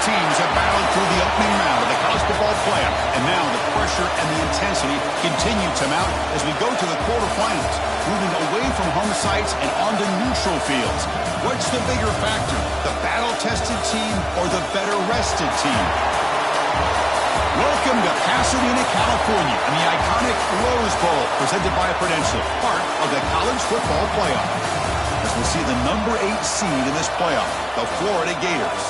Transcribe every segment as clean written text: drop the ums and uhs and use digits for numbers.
teams have battled through the opening round of the college football playoff, and now the pressure and the intensity continue to mount as we go to the quarterfinals, moving away from home sites and onto neutral fields. What's the bigger factor, the battle-tested team or the better-rested team? Welcome to Pasadena, California, and the iconic Rose Bowl, presented by Prudential, part of the college football playoff. As we see the number 8 seed in this playoff, the Florida Gators,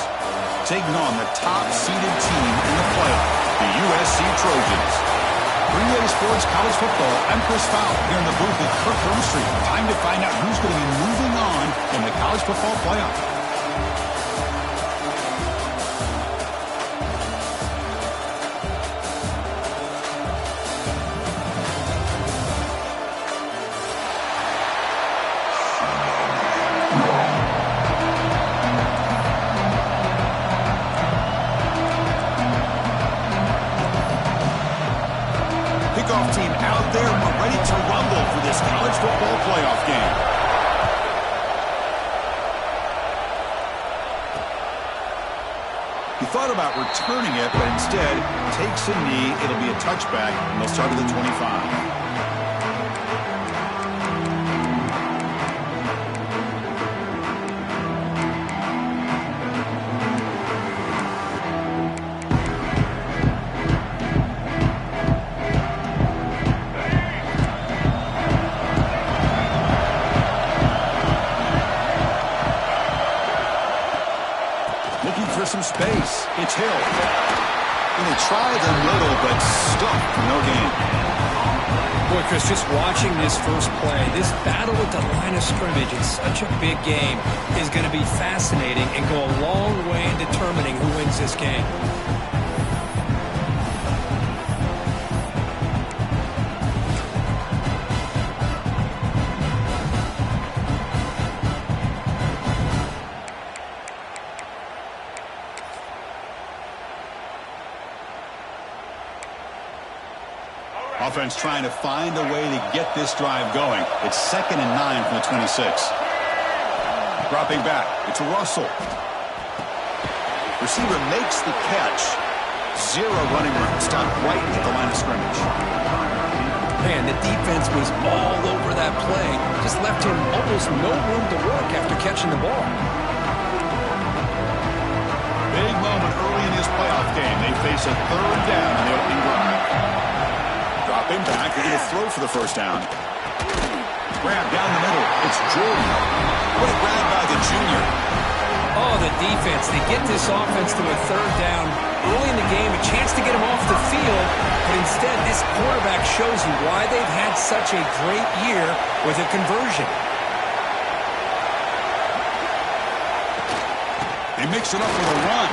taking on the top-seeded team in the playoff, the USC Trojans. 3A Sports College Football, I'm Chris Fowler here in the booth with Kirk Hermstreet. Time to find out who's going to be moving on in the college football playoff. Team out there, we're ready to rumble for this college football playoff game. He thought about returning it, but instead takes a knee. It'll be a touchback, and they'll start at the 25. Some space. It's Hill. And they try the middle, but stuck for no gain. Boy, Chris, just watching this first play, this battle with the line of scrimmage in such a big game is going to be fascinating and go a long way in determining who wins this game. Offense trying to find a way to get this drive going. It's 2nd and 9 from the 26. Dropping back. It's Russell. Receiver makes the catch. 0 running room. Stopped right at the line of scrimmage. Man, the defense was all over that play. Just left him almost no room to work after catching the ball. Big moment early in this playoff game. They face a 3rd down in the opening drive. Dropping back, they're going to throw for the first down. Grab down the middle. It's Jordan. What a grab by the junior. Oh, the defense. They get this offense to a 3rd down early in the game, a chance to get him off the field, but instead this quarterback shows you why they've had such a great year with a conversion. They mix it up with a run.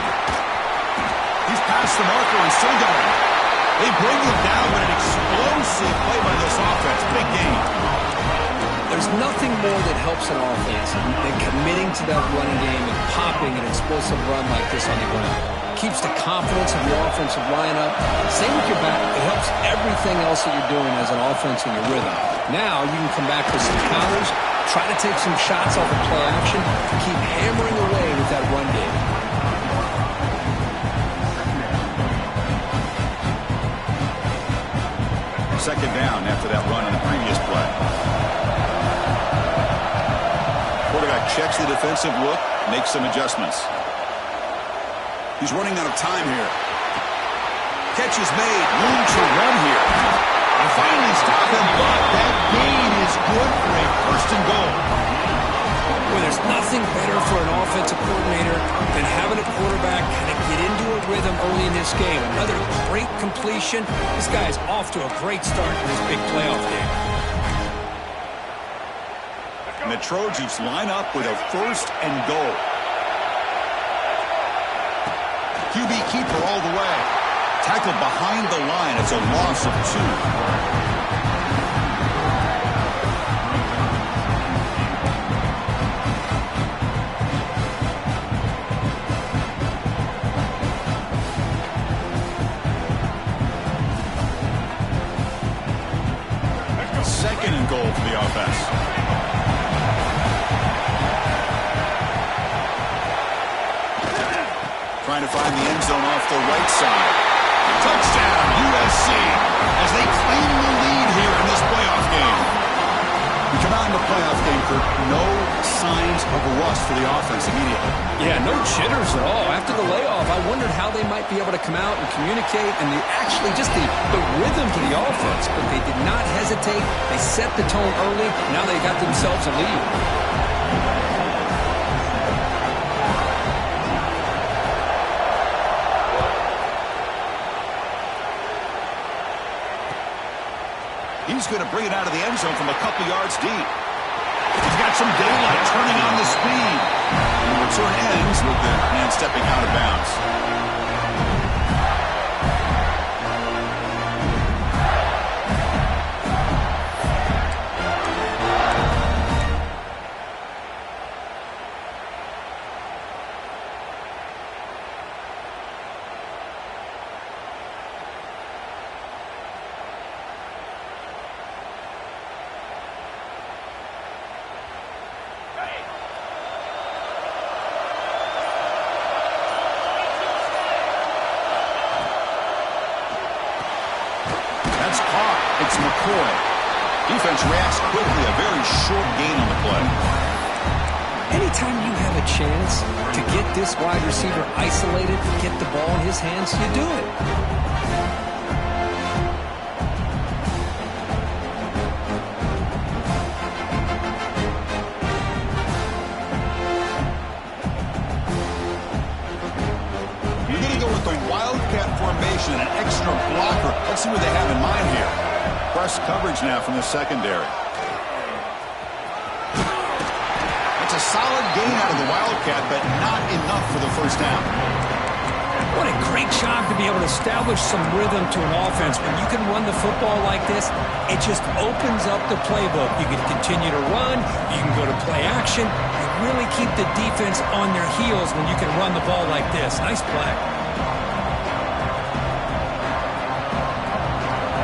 He's past the marker and still got it. They bring him down with an explosive play by this offense. Big game. There's nothing more that helps an offense than committing to that running game and popping an explosive run like this on the ground. Keeps the confidence of your offensive lineup. Same with your back. It helps everything else that you're doing as an offense in your rhythm. Now you can come back with some counters, try to take some shots off of play action, keep hammering away with that run game. 2nd down after that run in the previous play. Quarterback checks the defensive look, makes some adjustments. He's running out of time here. Catch is made, room to run here. And finally stop him, but that gain is good for a 1st and goal. Well, there's nothing better for an offensive coordinator than having a quarterback kind of get into a rhythm early in this game. Another great completion. This guy's off to a great start in this big playoff game. And the Trojans line up with a 1st and goal. QB keeper all the way. Tackled behind the line. It's a loss of 2. Goal for the offense. trying to find the end zone off the right side. Touchdown, USC, as they claim the lead here in this playoff game. We come out in the playoff game, Kirk, no signs of a rust for the offense immediately. Yeah, no jitters at all. After the layoff, I wondered how they might be able to come out and communicate and actually just the rhythm to the offense. But they did not hesitate. They set the tone early. Now they got themselves a lead. He's going to bring it out of the end zone from a couple yards deep. He's got some daylight turning on the speed. And the return ends with the man stepping out of bounds. That's caught. It's McCoy. Defense reacts quickly. A very short gain on the play. Anytime you have a chance to get this wide receiver isolated, get the ball in his hands, you do it. You're going to go with the wildcat formation and an extra blocker. Let's see what they have in mind here. Press coverage now from the secondary. It's a solid gain out of the wildcat, but not enough for the first down. What a great job to be able to establish some rhythm to an offense. When you can run the football like this, it just opens up the playbook. You can continue to run. You can go to play action. You really keep the defense on their heels when you can run the ball like this. Nice play.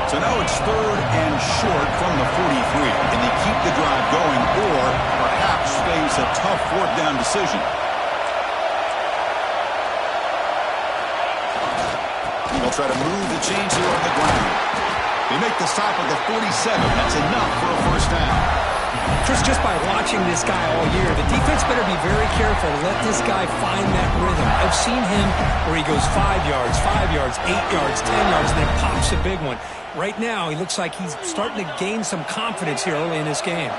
So now it's 3rd and short from the 43. Can they keep the drive going or perhaps face a tough 4th down decision? They'll try to move the chains here on the ground. They make the stop at the 47. That's enough for a first down. Chris, just by watching this guy all year, the defense better be very careful to let this guy find that rhythm. I've seen him where he goes 5 yards, 8 yards, 10 yards, and then pops a big one. Right now, he looks like he's starting to gain some confidence here early in this game.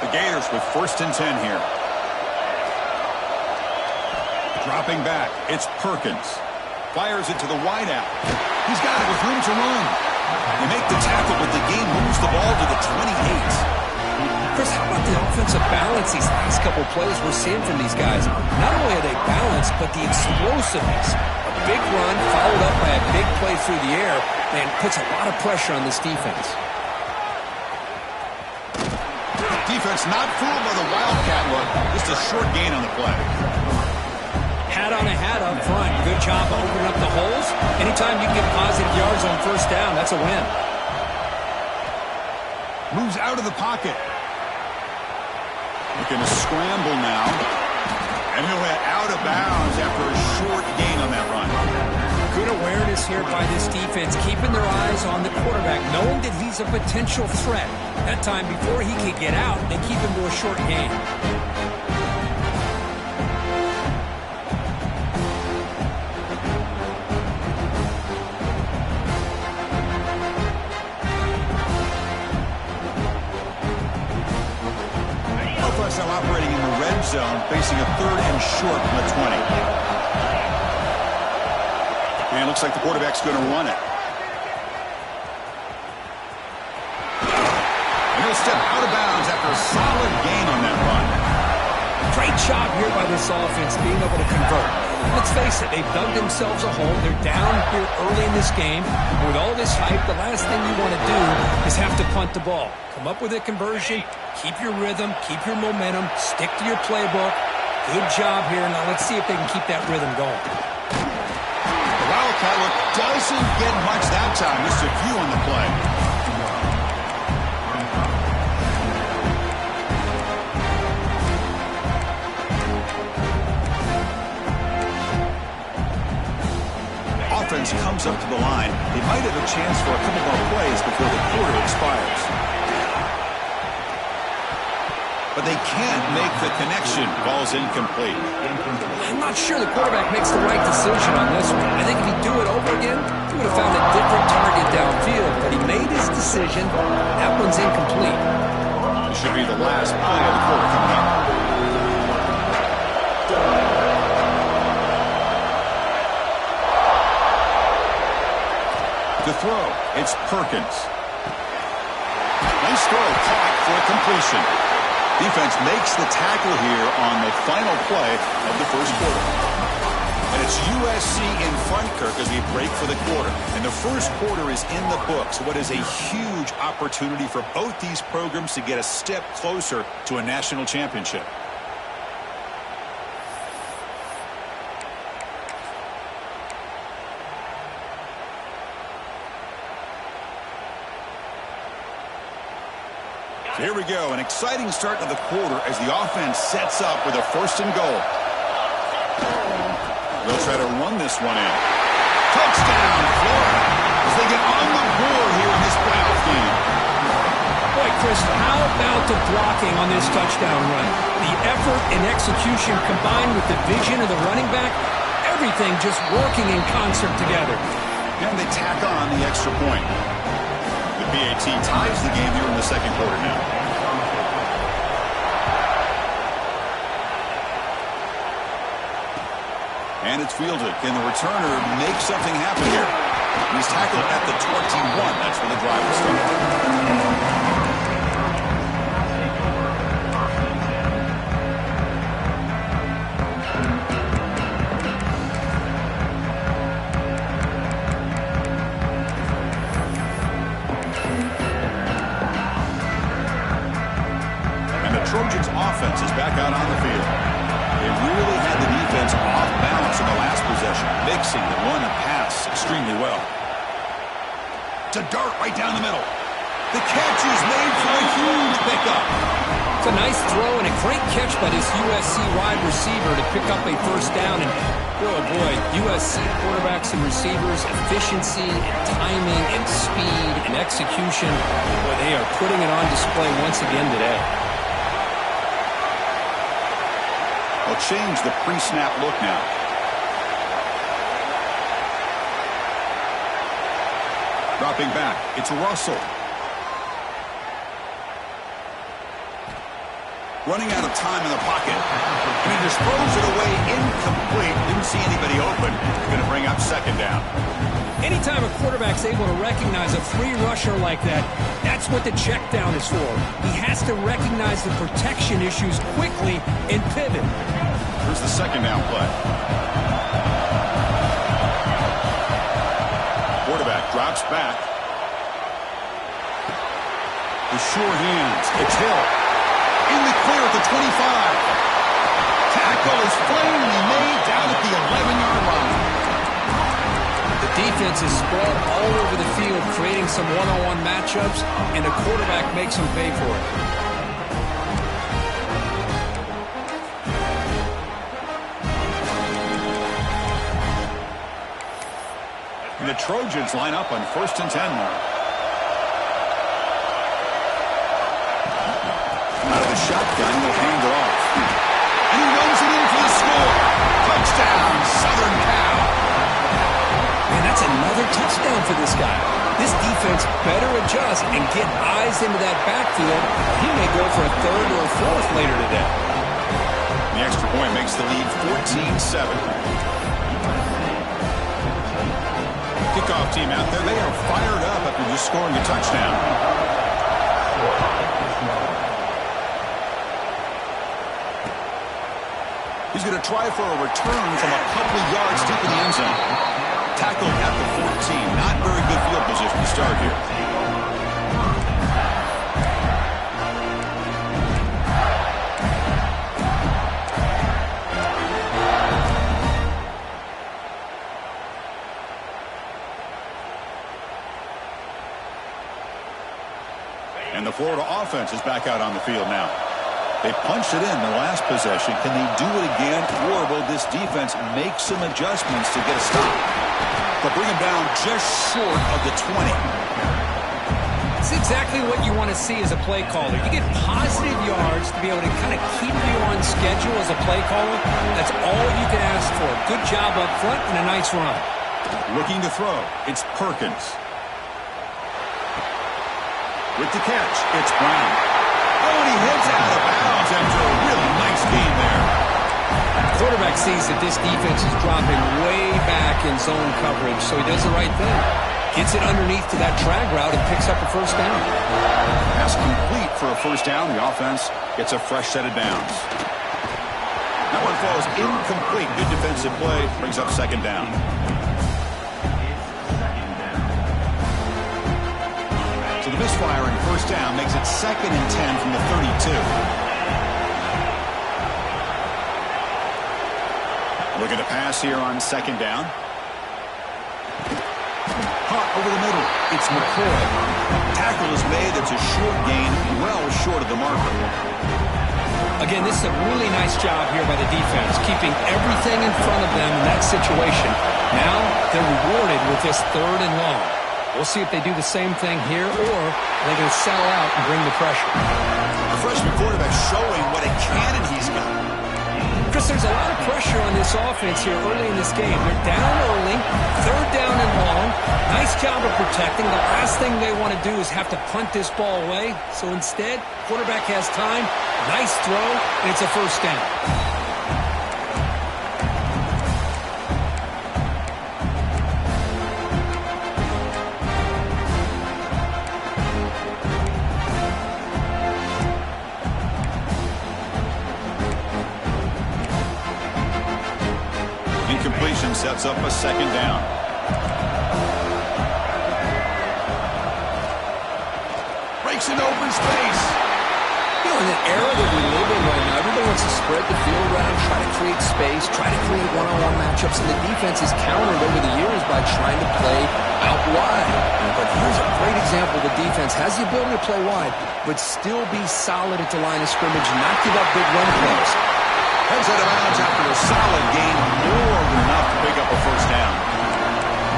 The Gators with 1st and 10 here. Dropping back, it's Perkins. Fires it to the wideout. He's got it with room to run. They make the tackle, but the game moves the ball to the 28. Chris, how about the offensive balance these last couple of plays we're seeing from these guys? Not only are they balanced, but the explosiveness. A big run followed up by a big play through the air and puts a lot of pressure on this defense. Defense not fooled by the wildcat look. Just a short gain on the play. Hat on a hat up front. Good job of opening up the holes. Anytime you can get positive yards on 1st down, that's a win. Moves out of the pocket. Looking to scramble now. And he'll head out of bounds after a short gain on that run. Good awareness here by this defense, keeping their eyes on the quarterback, knowing that he's a potential threat. That time, before he could get out, they keep him to a short gain. Now operating in the red zone, facing a 3rd and short from the 20. And it looks like the quarterback's going to run it. And he'll step out of bounds after a solid gain on that run. Great job here by this offense being able to convert. Let's face it, they've dug themselves a hole. They're down here early in this game. With all this hype, the last thing you want to do is have to punt the ball. Come up with a conversion, keep your rhythm, keep your momentum, stick to your playbook. Good job here. Now let's see if they can keep that rhythm going. The wildcat look doesn't get much that time. Just a few on the play. offense comes up to the line, they might have a chance for a couple more plays before the quarter expires. But they can't make the connection. Ball's incomplete. I'm not sure the quarterback makes the right decision on this one. I think if he'd do it over again, he would have found a different target downfield. But he made his decision. That one's incomplete. This should be the last play of the quarter coming up. To throw, it's Perkins. Nice throw, caught for a completion. Defense makes the tackle here on the final play of the first quarter. And it's USC in front, Kirk, as we break for the quarter. And the first quarter is in the books. What is a huge opportunity for both these programs to get a step closer to a national championship. Here we go, an exciting start to the quarter as the offense sets up with a 1st and goal. They'll try to run this one in. Touchdown, Florida, as they get on the board here in this playoff game. Boy, Chris, how about the blocking on this touchdown run? The effort and execution combined with the vision of the running back, everything just working in concert together. And they tack on the extra point. PAT ties the game here in the second quarter now. And it's fielded. Can the returner make something happen here? He's tackled at the 21. That's where the drive will start. Trojans offense is back out on the field. They really had the defense off balance in the last possession, mixing the run and pass extremely well. To dart right down the middle. The catch is made for a huge pickup. It's a nice throw and a great catch by this USC wide receiver to pick up a 1st down. And oh boy, USC quarterbacks and receivers, efficiency and timing and speed and execution. Boy, they are putting it on display once again today. They'll change the pre-snap look now. Dropping back, it's Russell. Running out of time in the pocket. And he just throws it away incomplete. Didn't see anybody open. Going to bring up 2nd down. Anytime a quarterback's able to recognize a free rusher like that, that's what the check down is for. He has to recognize the protection issues quickly and pivot. Here's the 2nd down play. Quarterback drops back. The sure hands. It's Hill. In the clear at the 25. Tackle is finally made down at the 11-yard line. The defense is spread all over the field, creating some one-on-one matchups, and the quarterback makes them pay for it. And the Trojans line up on 1st and 10 now. Out of the shotgun, he'll hand it off. And he runs it in for the score. Touchdown, Southern Cal. Man, that's another touchdown for this guy. This defense better adjust and get eyes into that backfield. He may go for a 3rd or a 4th later today. The extra point makes the lead 14-7. Kickoff team out there. They are fired up after just scoring a touchdown. He's going to try for a return from a couple yards deep in the end zone. Tackled at the 14. Not very good field position to start here. And the Florida offense is back out on the field now. They punched it in the last possession. Can they do it again, or will this defense make some adjustments to get a stop? The to bring him down just short of the 20. It's exactly what you want to see as a play caller. You get positive yards to be able to kind of keep you on schedule as a play caller. That's all you can ask for. Good job up front and a nice run. Looking to throw, it's Perkins. With the catch, it's Brown. Oh, and he heads out of bounds after a really nice game there. The quarterback sees that this defense is dropping way back in zone coverage, so he does the right thing. Gets it underneath to that drag route and picks up a first down. Pass complete for a first down. The offense gets a fresh set of downs. That one falls incomplete. Good defensive play. Brings up second down. So the misfire in first down makes it 2nd and 10 from the 32. Looking to pass here on second down. Caught over the middle. It's McCoy. Tackle is made. It's a short gain, well short of the marker. Again, this is a really nice job here by the defense, keeping everything in front of them in that situation. Now they're rewarded with this 3rd and long. We'll see if they do the same thing here, or they're going to sell out and bring the pressure. The freshman quarterback showing what a cannon he's got. Chris, there's a lot of pressure on this offense here early in this game. They're down early, 3rd down and long. Nice job of protecting. The last thing they want to do is have to punt this ball away. So instead, quarterback has time, nice throw, and it's a first down. Incompletion sets up a second down. Breaks an open space. You know, in the era that we live in right now, everybody wants to spread the field around, try to create space, try to create one-on-one matchups, and the defense is countered over the years by trying to play out wide. But here's a great example. The defense has the ability to play wide, but still be solid at the line of scrimmage, not give up big run plays. Heads out of bounds after a solid game, more than enough to pick up a first down.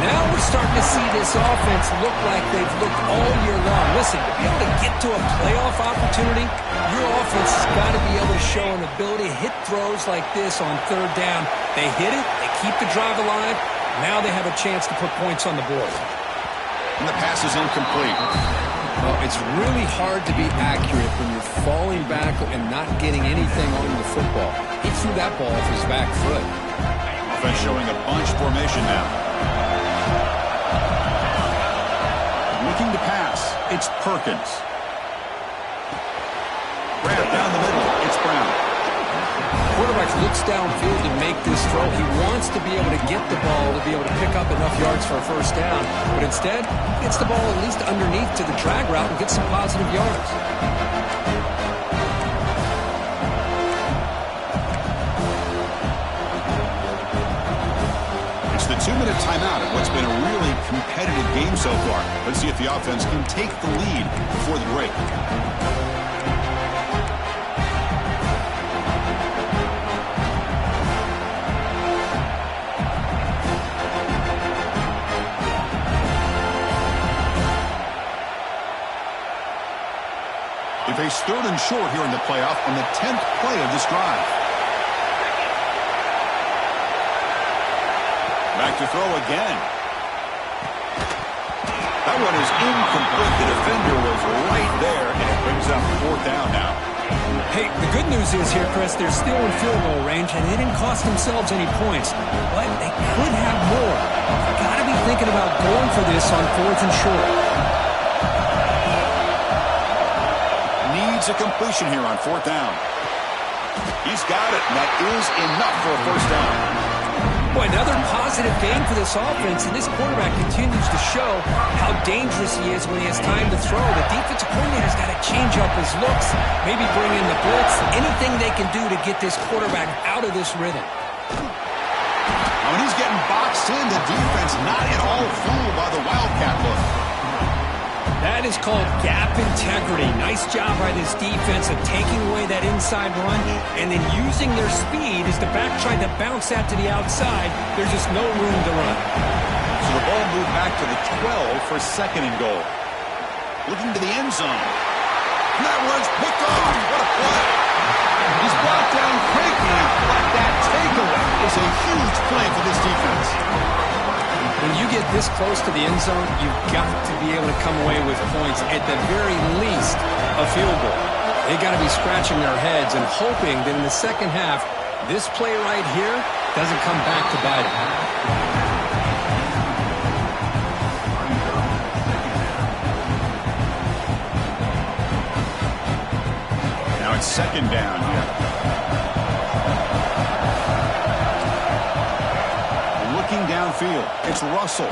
Now we're starting to see this offense look like they've looked all year long. Listen, to be able to get to a playoff opportunity, your offense has got to be able to show an ability to hit throws like this on 3rd down. They hit it, they keep the drive alive, now they have a chance to put points on the board. And the pass is incomplete. Well, it's really hard to be accurate when you're falling back and not getting anything on the football. He threw that ball off his back foot. Offense showing a bunch formation now. Looking to pass. It's Perkins. Wrapped down the middle. It's Brown. Quarterback looks downfield to make this throw. He wants to be able to get the ball to be able to pick up enough yards for a first down. But instead, gets the ball at least underneath to the drag route and gets some positive yards. It's the 2-minute timeout of what's been a really competitive game so far. Let's see if the offense can take the lead before the break. They face 3rd and short here in the playoff on the 10th play of this drive. Back to throw again. That one is incomplete. The defender was right there, and it brings up 4th down now. Hey, the good news is here, Chris, they're still in field goal range, and they didn't cost themselves any points. But they could have more. You've got to be thinking about going for this on 4th and short. Needs a completion here on 4th down. He's got it, and that is enough for a first down. Boy, another positive game for this offense, and this quarterback continues to show how dangerous he is when he has time to throw. The defensive coordinator's got to change up his looks, maybe bring in the blitz, anything they can do to get this quarterback out of this rhythm. When he's getting boxed in, the defense not at all fooled by the Wildcat look. That is called gap integrity. Nice job by this defense of taking away that inside run and then using their speed as the back tried to bounce that to the outside. There's just no room to run. So the ball moved back to the 12 for second and goal. Looking to the end zone. And that one's picked off. What a play. He's brought down quickly, but that takeaway is a huge play for this defense. When you get this close to the end zone, you've got to be able to come away with points, at the very least, a field goal. They've got to be scratching their heads and hoping that in the second half, this play right here doesn't come back to bite them. It's second down here. Looking downfield, it's Russell.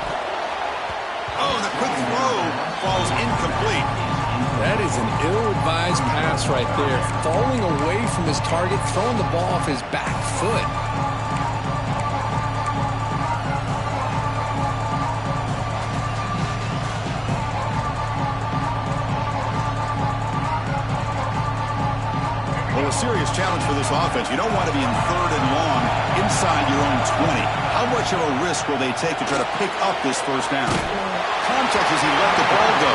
Oh, the quick throw falls incomplete. That is an ill-advised pass right there. Falling away from his target, throwing the ball off his back foot. Well, a serious challenge for this offense. You don't want to be in third and long inside your own 20. How much of a risk will they take to try to pick up this first down? Contact as he let the ball go.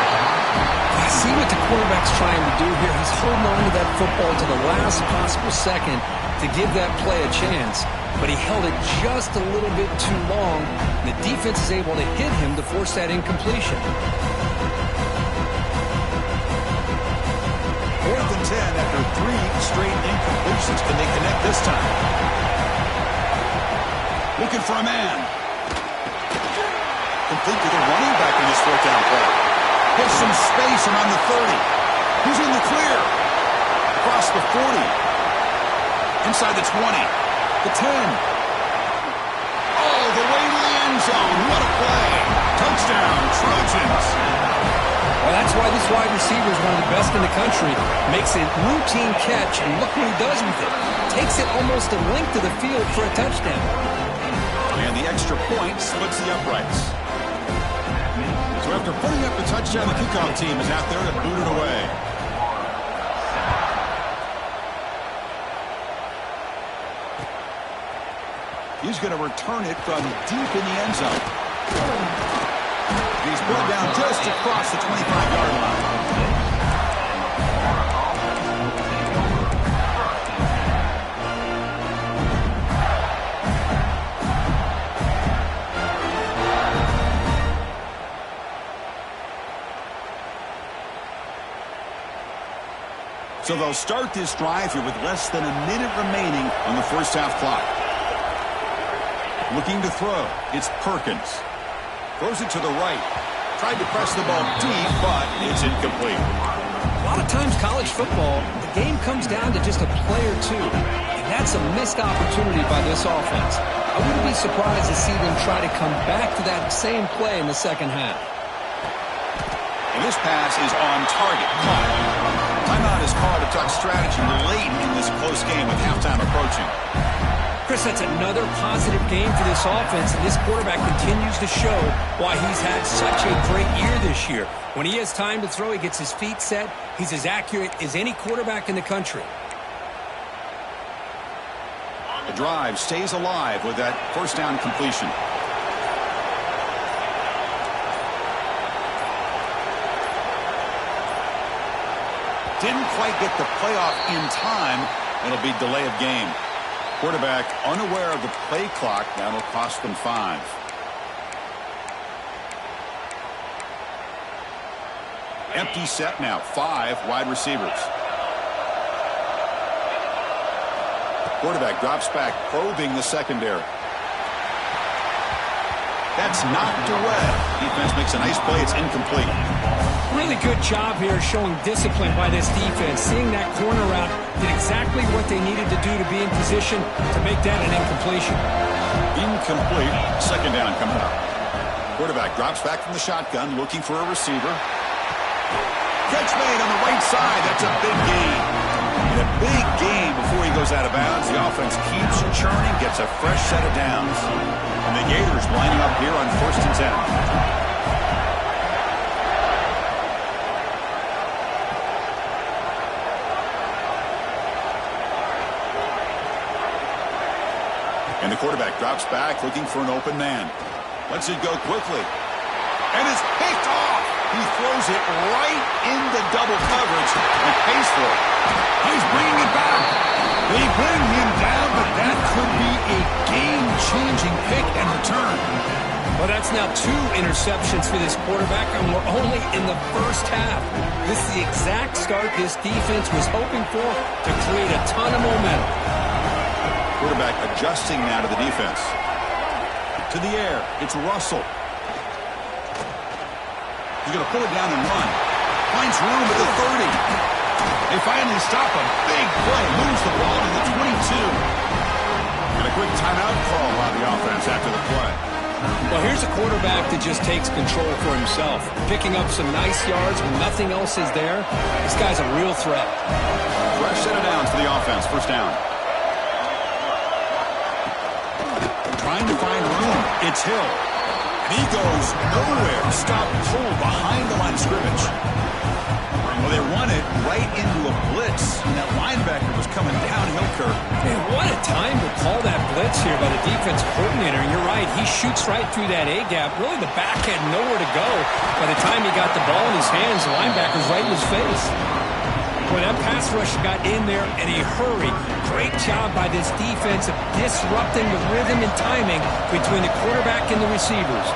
I see what the quarterback's trying to do here. He's holding on to that football to the last possible second to give that play a chance. But he held it just a little bit too long. And the defense is able to hit him to force that incompletion. 4th and 10 after 3 straight incompletions. Can they connect this time? Looking for a man. Complete to the running back in this 4th down play. Has some space around the 30. Who's in the clear? Across the 40. Inside the 20. The 10. Oh, the way to the end zone. What a play. Touchdown, Trojans. Well, that's why this wide receiver is one of the best in the country. Makes a routine catch, and look what he does with it. Takes it almost a length of the field for a touchdown. And the extra point splits the uprights. So after putting up the touchdown, the kickoff team is out there to boot it away. He's going to return it from deep in the end zone. He's brought down just across the 25-yard line. So they'll start this drive here with less than a minute remaining on the first half clock. Looking to throw. It's Perkins. Throws it to the right. Tried to press the ball deep, but it's incomplete. A lot of times college football, the game comes down to just a play or two. And that's a missed opportunity by this offense. I wouldn't be surprised to see them try to come back to that same play in the second half. And this pass is on target. Timeout is called to talk strategy late in this close game with halftime approaching. Chris, that's another positive game for this offense, and this quarterback continues to show why he's had such a great year this year. When he has time to throw, he gets his feet set. He's as accurate as any quarterback in the country. The drive stays alive with that first down completion. Didn't quite get the playoff in time. It'll be delay of game. Quarterback unaware of the play clock. That'll cost them 5. Empty set now. 5 wide receivers. Quarterback drops back, probing the secondary. That's knocked away. Defense makes a nice play. It's incomplete. Really good job here showing discipline by this defense. Seeing that corner route did exactly what they needed to do to be in position to make that an incompletion. Incomplete. Second down coming up. Quarterback drops back from the shotgun, looking for a receiver. Catch made on the right side. That's a big gain. And a big gain before he goes out of bounds. The offense keeps churning, gets a fresh set of downs. And the Gators lining up here on 1st and 10. And the quarterback drops back, looking for an open man. Lets it go quickly. And it's picked off. He throws it right into double coverage and pays for it. He's bringing it back. They bring him down, but that could be a game-changing pick and return. Well, that's now 2 interceptions for this quarterback, and we're only in the first half. This is the exact start this defense was hoping for to create a ton of momentum. Quarterback adjusting now to the defense. To the air. It's Russell. He's going to pull it down and run. Finds room at the 30. They finally stop him. Big play. Moves the ball to the 22. And a quick timeout call by the offense after the play. Well, here's a quarterback that just takes control for himself. Picking up some nice yards when nothing else is there. This guy's a real threat. Fresh set of downs for the offense. First down. Trying to find room. It's Hill. And he goes nowhere. Stop pulled behind the line of scrimmage. Well, they run it right into a blitz. And that linebacker was coming downhill, Kirk. Man, what a time to call that blitz here by the defense coordinator. And you're right, he shoots right through that A-gap. Really, the back had nowhere to go. By the time he got the ball in his hands, the linebacker's right in his face. Boy, that pass rush got in there in a hurry. Great job by this defense of disrupting the rhythm and timing between the quarterback and the receivers.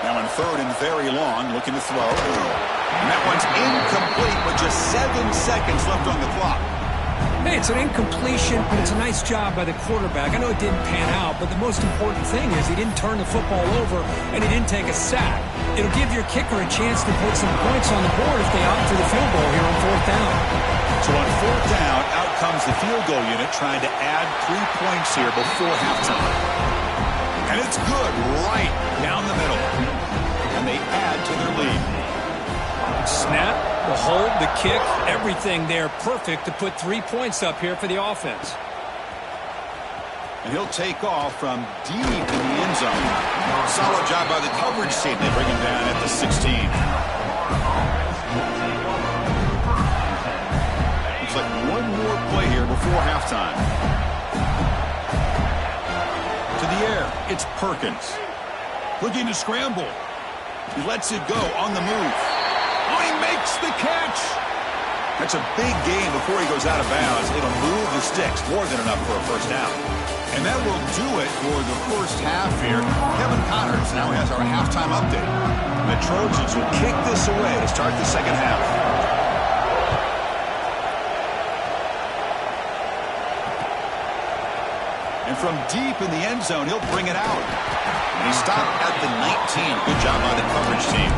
Now on third and very long, looking to throw. And that one's incomplete with just 7 seconds left on the clock. Hey, it's an incompletion, but it's a nice job by the quarterback. I know it didn't pan out, but the most important thing is he didn't turn the football over and he didn't take a sack. It'll give your kicker a chance to put some points on the board if they opt for the field goal here on 4th down. So on 4th down, out comes the field goal unit trying to add 3 points here before halftime. And it's good right down the middle. And they add to their lead. Snap, the hold, the kick, everything there perfect to put 3 points up here for the offense. And he'll take off from deep in the end zone. Solid job by the coverage team. They bring him down at the 16. Looks like one more play here before halftime. To the air, it's Perkins. Looking to scramble. He lets it go on the move. Oh, he makes the catch. That's a big gain before he goes out of bounds. It'll move the sticks. More than enough for a first down. And that will do it for the first half here. Kevin Connors now has our halftime update. And the Trojans will kick this away to start the second half. And from deep in the end zone, he'll bring it out. And he stopped at the 19. Good job by the coverage team.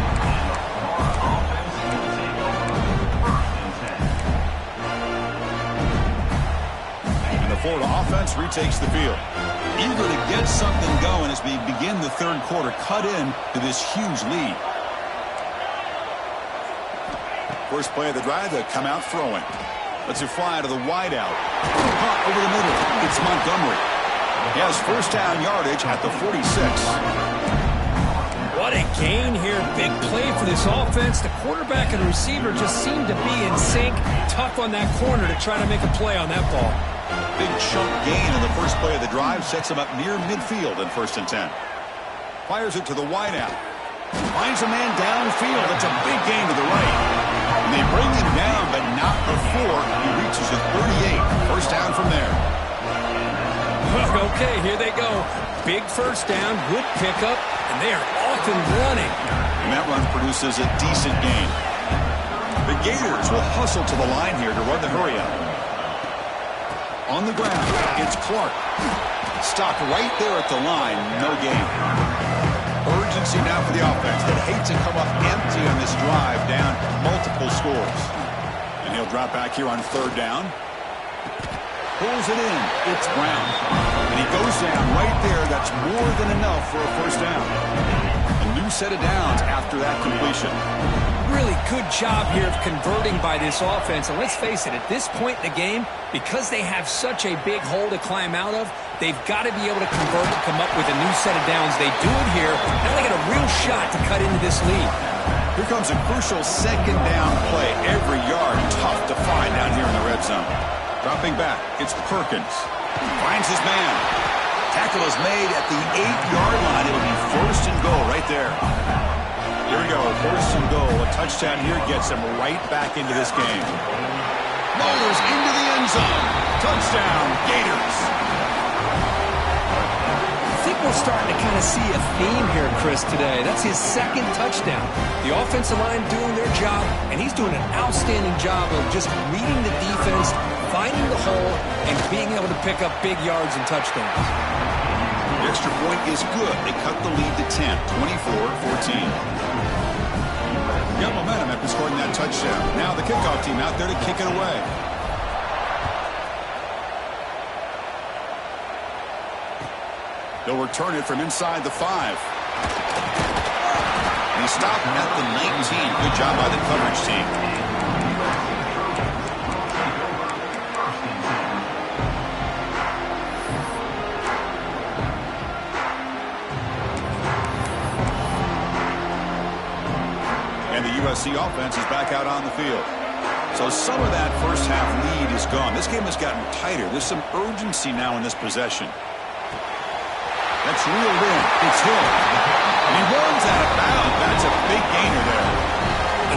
Florida offense retakes the field. Eager to get something going as we begin the third quarter. Cut in to this huge lead. First play of the drive, they come out throwing. Lets it fly to the wideout. Caught over the middle. It's Montgomery. He has first down yardage at the 46. What a gain here. Big play for this offense. The quarterback and the receiver just seem to be in sync. Tough on that corner to try to make a play on that ball. Big chunk gain in the first play of the drive. Sets him up near midfield in 1st and 10. Fires it to the wideout. Finds a man downfield. That's a big gain to the right. And they bring him down, but not before he reaches the 38. First down from there. Okay, here they go. Big first down, good pickup, and they are off and running. And that run produces a decent gain. The Gators will hustle to the line here to run the hurry up. On the ground, it's Clark. Stopped right there at the line, no gain. Urgency now for the offense that hates to come up empty on this drive, down multiple scores. And he'll drop back here on 3rd down. Pulls it in. It's Brown. And he goes down right there. That's more than enough for a first down. A new set of downs after that completion. Really good job here of converting by this offense. And let's face it, at this point in the game, because they have such a big hole to climb out of, They've got to be able to convert and come up with a new set of downs. They do it here. Now they got a real shot to cut into this lead. Here comes a crucial second down play. Every yard tough to find down here in the red zone. Dropping back, it's Perkins. Finds his man. Tackle is made at the 8-yard line. It'll be first and goal right there. Here we go, first and goal. A touchdown here gets him right back into this game. Rolls into the end zone. Touchdown, Gators. I think we're starting to kind of see a theme here, Chris, today. That's his second touchdown. The offensive line doing their job, and he's doing an outstanding job of just reading the defense, finding the hole, and being able to pick up big yards and touchdowns. The extra point is good. They cut the lead to 10, 24-14. Got momentum after scoring that touchdown. Now the kickoff team out there to kick it away. They'll return it from inside the 5. And he stopped at the 19. Good job by the coverage team. And the USC offense is back out on the field. So some of that first half lead is gone. This game has gotten tighter. There's some urgency now in this possession. That's reeled in. It's hit. And he runs out of bounds. That's a big gainer there.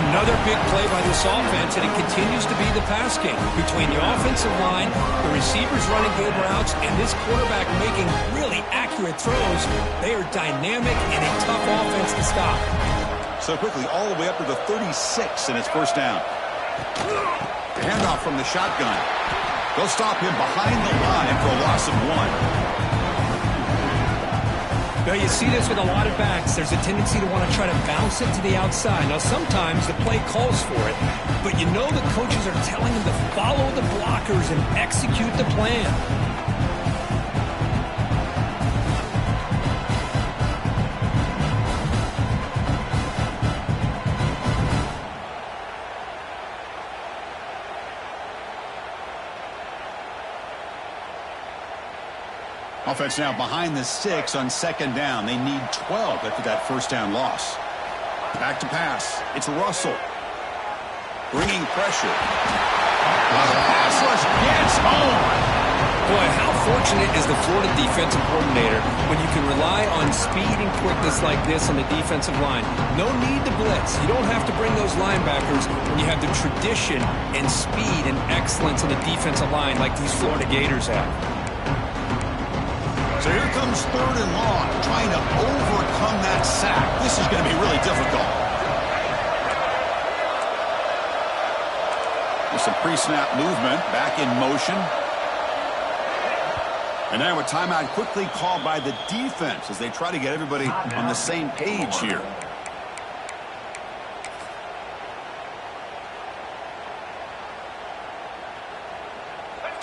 Another big play by this offense, and it continues to be the pass game. Between the offensive line, the receivers running good routes, and this quarterback making really accurate throws, they are dynamic and a tough offense to stop. So quickly, all the way up to the 36, and it's first down. The handoff from the shotgun. They'll stop him behind the line for a loss of 1. Now, you see this with a lot of backs. There's a tendency to want to try to bounce it to the outside. Now, sometimes the play calls for it, but you know the coaches are telling them to follow the blockers and execute the plan. Offense now behind the 6 on second down. They need 12 after that first down loss. Back to pass. It's Russell. Bringing pressure. The pass rush gets home. Boy, how fortunate is the Florida defensive coordinator when you can rely on speed and quickness like this on the defensive line. No need to blitz. You don't have to bring those linebackers when you have the tradition and speed and excellence in the defensive line like these Florida Gators have. So here comes third and long, trying to overcome that sack. This is going to be really difficult. There's some pre-snap movement, back in motion. And now a timeout quickly called by the defense as they try to get everybody on the same page here.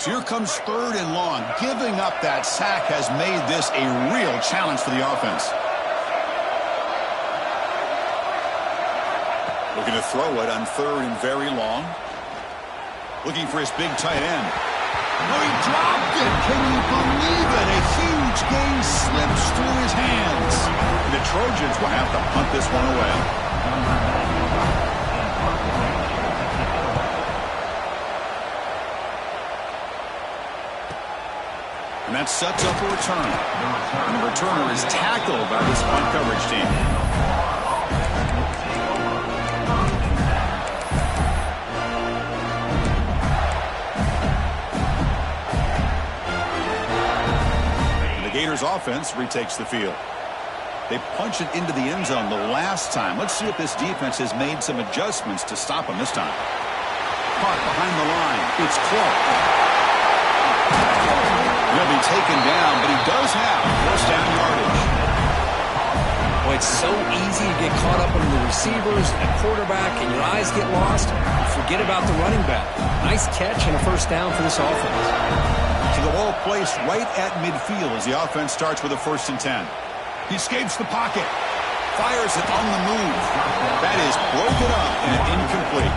So here comes third and long. Giving up that sack has made this a real challenge for the offense. Looking to throw it on third and very long. Looking for his big tight end. Oh, he dropped it. Can you believe it? A huge gain slips through his hands. And the Trojans will have to punt this one away. And that sets up a return. And the returner is tackled by this punt coverage team. And the Gators offense retakes the field. They punch it into the end zone the last time. Let's see if this defense has made some adjustments to stop them this time. Caught behind the line. It's Clark. He'll be taken down, but he does have first down yardage. Boy, it's so easy to get caught up in the receivers and the quarterback, and your eyes get lost. Forget about the running back. Nice catch and a first down for this offense. To the ball placed right at midfield as the offense starts with a 1st and 10. He escapes the pocket. Fires it on the move. That is broken up and incomplete.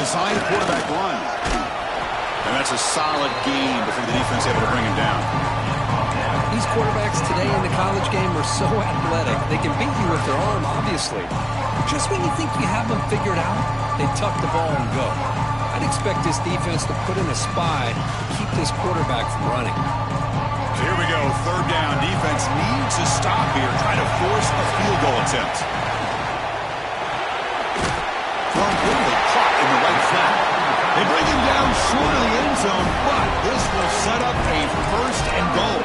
design quarterback run. And that's a solid gain before the defense able to bring him down. These quarterbacks today in the college game are so athletic. They can beat you with their arm, obviously. Just when you think you have them figured out, they tuck the ball and go. I'd expect this defense to put in a spy to keep this quarterback from running. So here we go, third down. Defense needs to stop here, trying to force a field goal attempt. Thrown quickly, caught in the right flat. They bring him down short of the end zone, but this will set up a first and goal.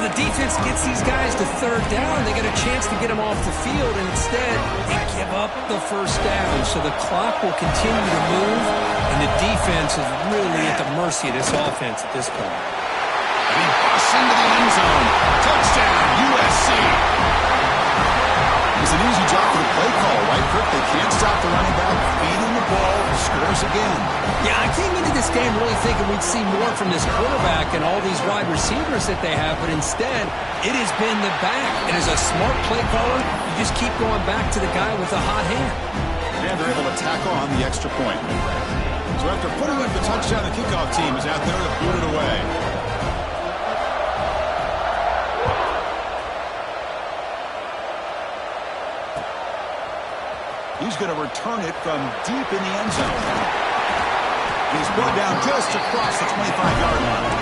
When the defense gets these guys to third down, they get a chance to get them off the field, and instead they give up the first down. So the clock will continue to move, and the defense is really at the mercy of this offense at this point. And he busts into the end zone. Touchdown, USC. It's an easy job for the play call, right, Kirk? They can't stop the running back, feeding the ball, scores again. Yeah, I came into this game really thinking we'd see more from this quarterback and all these wide receivers that they have, but instead, it has been the back. And as a smart play caller, you just keep going back to the guy with the hot hand. And they're able to tackle on the extra point. So after putting up the touchdown, the kickoff team is out there to boot it away. He's going to return it from deep in the end zone. He's brought down just across the 25-yard line.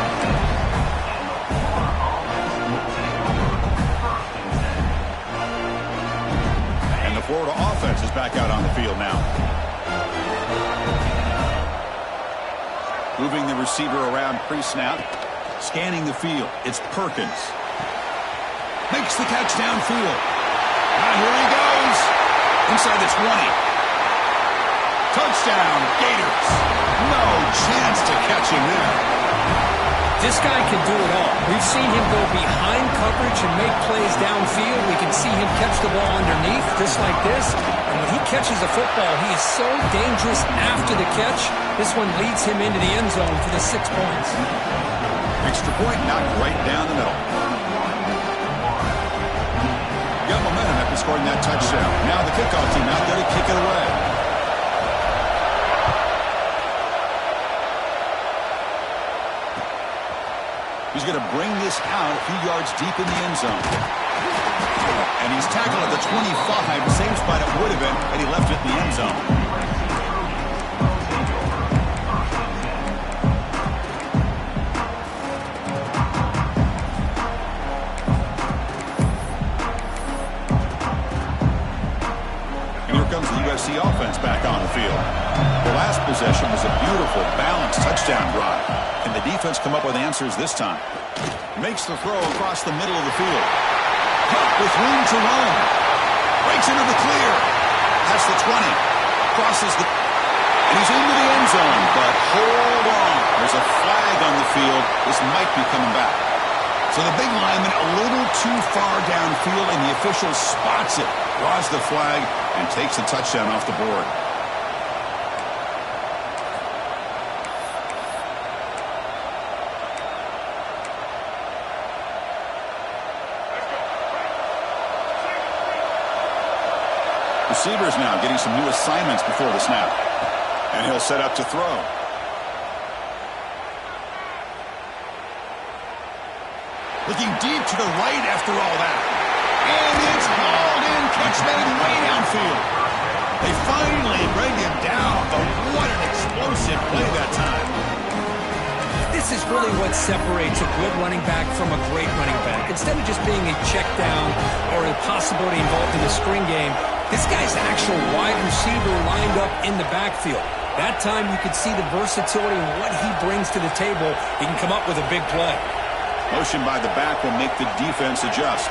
And the Florida offense is back out on the field now. Moving the receiver around pre-snap. Scanning the field. It's Perkins. Makes the catch downfield. Now here he goes. Inside the 20. Touchdown, Gators. No chance to catch him there. This guy can do it all. We've seen him go behind coverage and make plays downfield. We can see him catch the ball underneath, just like this. And when he catches the football, he is so dangerous after the catch. This one leads him into the end zone for the 6 points. Extra point knocked right down the middle. Got momentum after scoring that touchdown. Now the kickoff team out there to kick it away. He's going to bring this out a few yards deep in the end zone. And he's tackled at the 25, same spot it would have been had he left it in the end zone. Comes the USC offense back on the field. The last possession was a beautiful, balanced touchdown drive. Can the defense come up with answers this time? Makes the throw across the middle of the field. Hunt with room to run. Breaks into the clear. That's the 20. Crosses the... And he's into the end zone, but hold on. There's a flag on the field. This might be coming back. So the big lineman a little too far downfield, and the official spots it, draws the flag, and takes the touchdown off the board. Receivers now getting some new assignments before the snap. And he'll set up to throw. Looking deep to the right after all that. And it's hauled in, catch made way downfield. They finally bring him down, but what an explosive play that time. This is really what separates a good running back from a great running back. Instead of just being a check down or a possibility involved in the screen game, this guy's an actual wide receiver lined up in the backfield. That time you could see the versatility and what he brings to the table. He can come up with a big play. Motion by the back will make the defense adjust.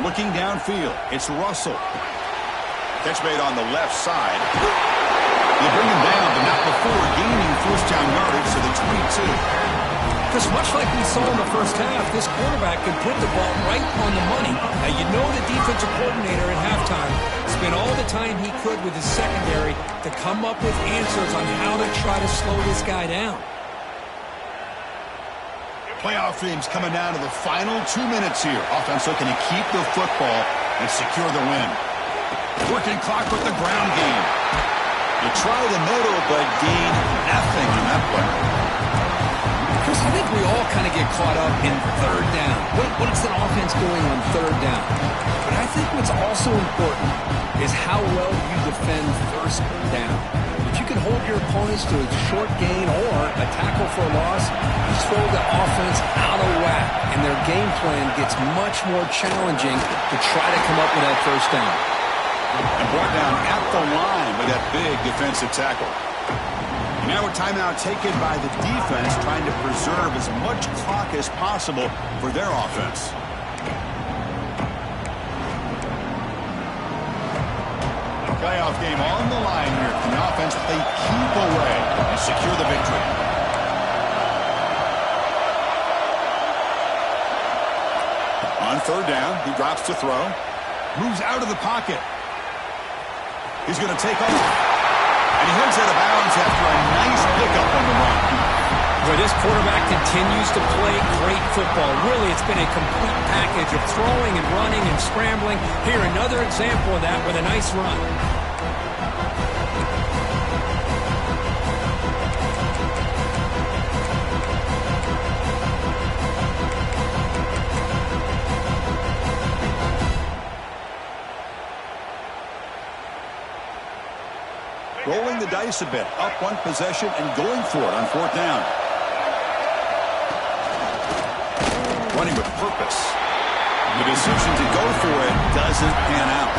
Looking downfield, it's Russell. Catch made on the left side. They bring him down, but not before gaining first down yardage to the 22. Because much like we saw in the first half, this quarterback could put the ball right on the money. Now, you know the defensive coordinator at halftime is spent all the time he could with his secondary to come up with answers on how to try to slow this guy down. Playoff games coming down to the final 2 minutes here. Offense looking to keep the football and secure the win. Working clock with the ground game. You try the middle, but gain nothing on that play. Chris, I think we all kind of get caught up in third down. What is an offense doing on third down? But I think what's also important is how well you defend first down. If you can hold your opponents to a short gain or a tackle for a loss, you throw the offense out of whack, and their game plan gets much more challenging to try to come up with that first down. And brought down at the line with that big defensive tackle. Now a timeout taken by the defense, trying to preserve as much clock as possible for their offense. Playoff game on the line here. Can the offense play keep away and secure the victory? On third down, he drops to throw. Moves out of the pocket. He's going to take off. And he heads out of bounds after a nice pickup on the run. But this quarterback continues to play great football. Really, it's been a complete package of throwing and running and scrambling. Here, another example of that with a nice run. Rolling the dice a bit, up one possession and going for it on fourth down. Running with purpose. The decision to go for it doesn't pan out.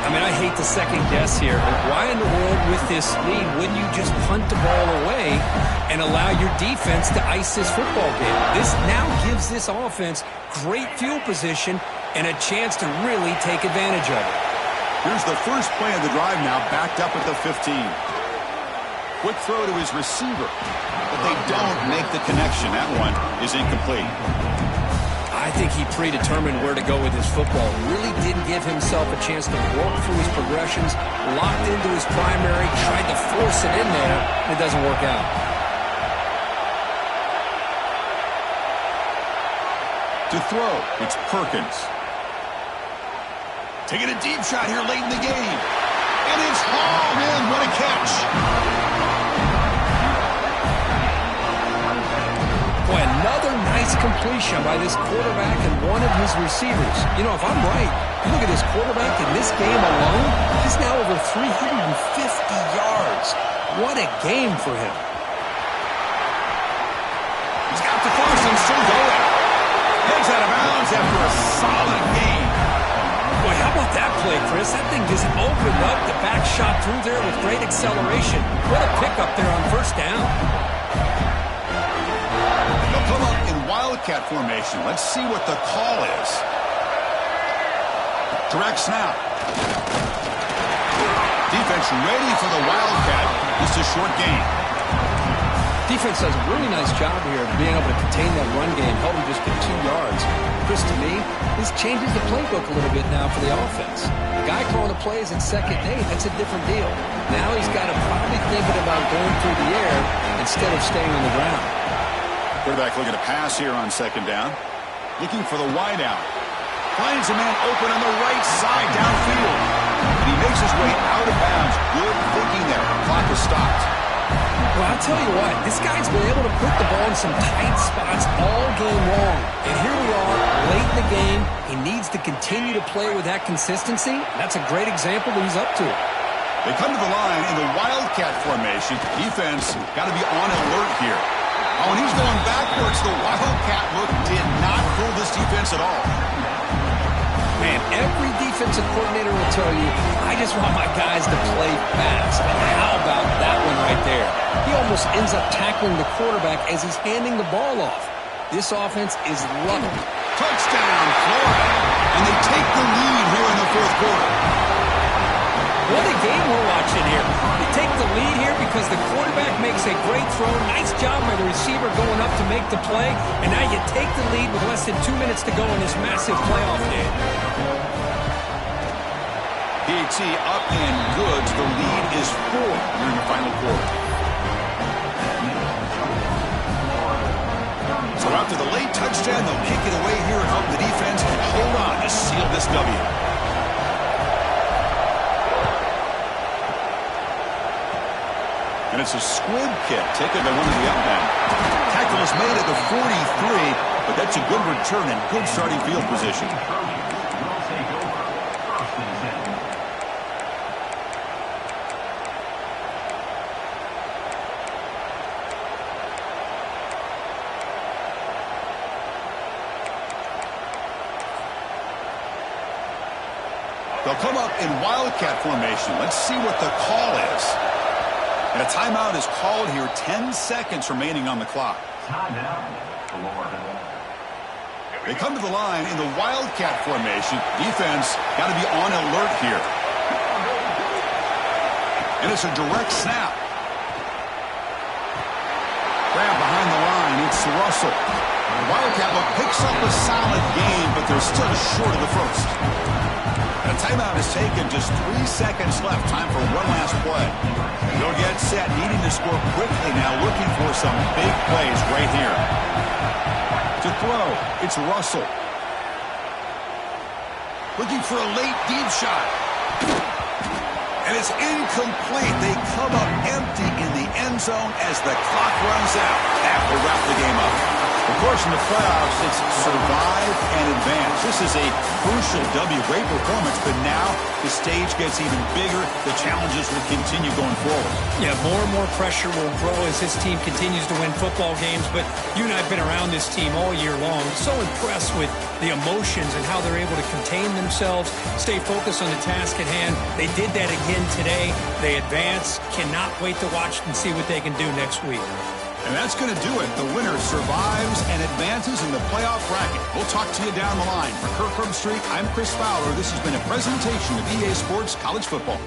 I mean, I hate to second guess here, but why in the world with this lead wouldn't you just punt the ball away and allow your defense to ice this football game? This now gives this offense great field position and a chance to really take advantage of it. Here's the first play of the drive now, backed up at the 15. Quick throw to his receiver, but they don't make the connection. That one is incomplete. I think he predetermined where to go with his football. Really didn't give himself a chance to work through his progressions, locked into his primary, tried to force it in there, and it doesn't work out. To throw, it's Perkins. Taking a deep shot here late in the game. And it's hauled in. What a catch. Boy, another nice completion by this quarterback and one of his receivers. You know, if I'm right, you look at this quarterback in this game alone, he's now over 350 yards. What a game for him. He's got the first and still going. Heads out of bounds after a solid game. Boy, how about that play, Chris? That thing just opened up. The back shot through there with great acceleration. What a pickup there on first down. They'll come up in Wildcat formation. Let's see what the call is. Direct snap. Defense ready for the Wildcat. Just a short gain. Defense does a really nice job here of being able to contain that run game, held him just to 2 yards. Chris, to me, this changes the playbook a little bit now for the offense. The guy calling the plays at second and 8, that's a different deal. Now he's got to probably thinking about going through the air instead of staying on the ground. Quarterback looking to pass here on second down. Looking for the wide out. Finds a man open on the right side downfield. And he makes his way out of bounds. Good thinking there. Clock is stopped. Well, I'll tell you what, this guy's been able to put the ball in some tight spots all game long. And here we are, late in the game. He needs to continue to play with that consistency. That's a great example that he's up to. They come to the line in the Wildcat formation. Defense got to be on alert here. Oh, and he's going backwards. The Wildcat look did not fool this defense at all. Man, every defensive coordinator will tell you, I just want my guys to play fast. And how about that one right there? He almost ends up tackling the quarterback as he's handing the ball off. This offense is loving it. Touchdown, Florida. And they take the lead here in the fourth quarter. What a game we're watching here. They take the lead here because the quarterback makes a great throw. Nice job by the receiver going up to make the play. And now you take the lead with less than 2 minutes to go in this massive playoff game. PAT up and good. The lead is 4 here in the final quarter. So after the late touchdown, they'll kick it away here and hope the defense can hold on to seal this W. And it's a squib kick taken by one of the up men. Tackle is made at the 43, but that's a good return and good starting field position. They'll come up in Wildcat formation. Let's see what the call is. And a timeout is called here. 10 seconds remaining on the clock. They come to the line in the Wildcat formation. Defense got to be on alert here. And it's a direct snap. Grab behind the line. It's Russell. The Wildcat look picks up a solid gain, but they're still short of the first. And a timeout is taken. Just 3 seconds left. Time for one last play. They'll get set, needing to score quickly now, looking for some big plays right here. To throw, it's Russell. Looking for a late deep shot. And it's incomplete. They come up empty in the end zone as the clock runs out. That will wrap the game up. Of course, in the playoffs, it's survive and advance. This is a crucial W. Great performance, but now the stage gets even bigger. The challenges will continue going forward. Yeah, more and more pressure will grow as this team continues to win football games, but you and I have been around this team all year long. So impressed with the emotions and how they're able to contain themselves, stay focused on the task at hand. They did that again today. They advance. Cannot wait to watch and see what they can do next week. And that's going to do it. The winner survives and advances in the playoff bracket. We'll talk to you down the line. For Kirk Herbstreit, I'm Chris Fowler. This has been a presentation of EA Sports College Football.